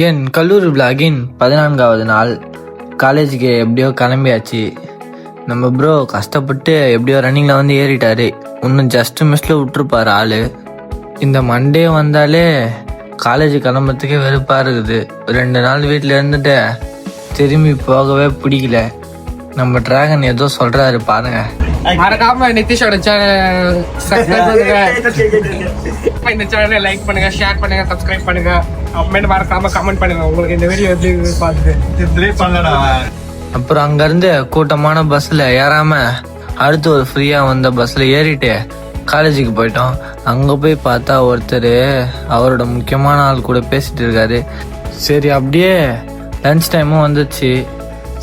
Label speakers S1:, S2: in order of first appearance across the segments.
S1: என் கல்லூரி விலாகின் 14வது நாள். காலேஜுக்கு எப்படியோ கிளம்பியாச்சு. நம்ம ப்ரோ கஷ்டப்பட்டு எப்படியோ ரன்னிங்கில் வந்து ஏறிட்டாரு. இன்னும் ஜஸ்ட் மிஸ்ல விட்டுருப்பாரு ஆள். இந்த மண்டே வந்தாலே காலேஜ் கிளம்புறதுக்கே வெறுப்பாக இருக்குது. 2 நாள் வீட்டில் இருந்துட்டு திரும்பி போகவே பிடிக்கல. நம்ம டிராகன் ஏதோ சொல்கிறாரு பாருங்க.
S2: மறக்காம நிதிஷோட சேனல் சப்ஸ்கிரைப் பண்ணுங்க, இந்த சேனலை லைக் பண்ணுங்க, ஷேர் பண்ணுங்க, சப்ஸ்கிரைப் பண்ணுங்க, அப்புறமேட்டு மறக்காம கமெண்ட் பண்ணுங்க உங்களுக்கு இந்த வீடியோ எப்படி பார்த்துட்டு.
S1: அப்புறம் அங்கேருந்து கூட்டமான பஸ்ஸில் ஏறாம அடுத்து ஒரு ஃப்ரீயாக வந்த பஸ்ஸில் ஏறிட்டு காலேஜுக்கு போயிட்டோம். அங்கே போய் பார்த்தா ஒருத்தர் அவரோட முக்கியமான ஆள் கூட பேசிட்டு இருக்காரு. சரி அப்படியே லன்ச் டைமும் வந்துச்சு.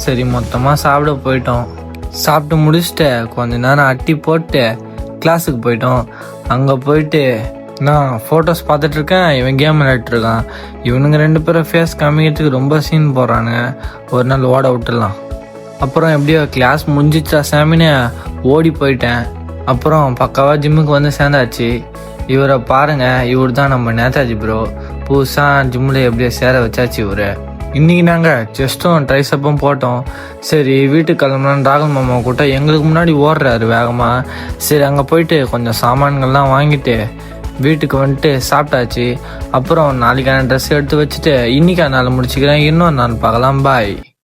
S1: சரி மொத்தமாக சாப்பிட போயிட்டோம். சாப்பிட்டு முடிச்சுட்டு கொஞ்ச நேரம் அட்டி போட்டு கிளாஸுக்கு போயிட்டோம். அங்கே போயிட்டு நான் ஃபோட்டோஸ் பார்த்துட்டு இருக்கேன், இவன் கேம் விளையாட்டுருக்கான். இவனுங்க 2 பேரும் ஃபேஸ் காமிக்கிறதுக்கு ரொம்ப சீன் போடுறானுங்க. ஒரு நாள் ஓட விட்டுடலாம். அப்புறம் எப்படியோ கிளாஸ் முடிஞ்சிச்சா சாமின்னு ஓடி போயிட்டேன். அப்புறம் பக்காவாக ஜிம்முக்கு வந்து சேர்ந்தாச்சு. இவரை பாருங்க, இவர் தான் நம்ம நேதாஜி ப்ரோ. புதுசாக ஜிம்மில் எப்படியோ சேர வச்சாச்சு இவரு. இன்றைக்கி நாங்கள் செஸ்ட்டும் ட்ரைசப்பும் போட்டோம். சரி வீட்டுக்கு கிளம்புனான்னு ராகுல் மாமா கூட்ட எங்களுக்கு முன்னாடி ஓடுறாரு வேகமாக. சரி அங்கே போயிட்டு கொஞ்சம் சாமான்கள்லாம் வாங்கிட்டு வீட்டுக்கு வந்துட்டு சாப்பிட்டாச்சு. அப்புறம் நாளைக்கான ட்ரெஸ் எடுத்து வச்சுட்டு இன்றைக்கான நாள் முடிச்சுக்கிறேன். இன்னொரு நாள் பார்க்கலாம். பாய்.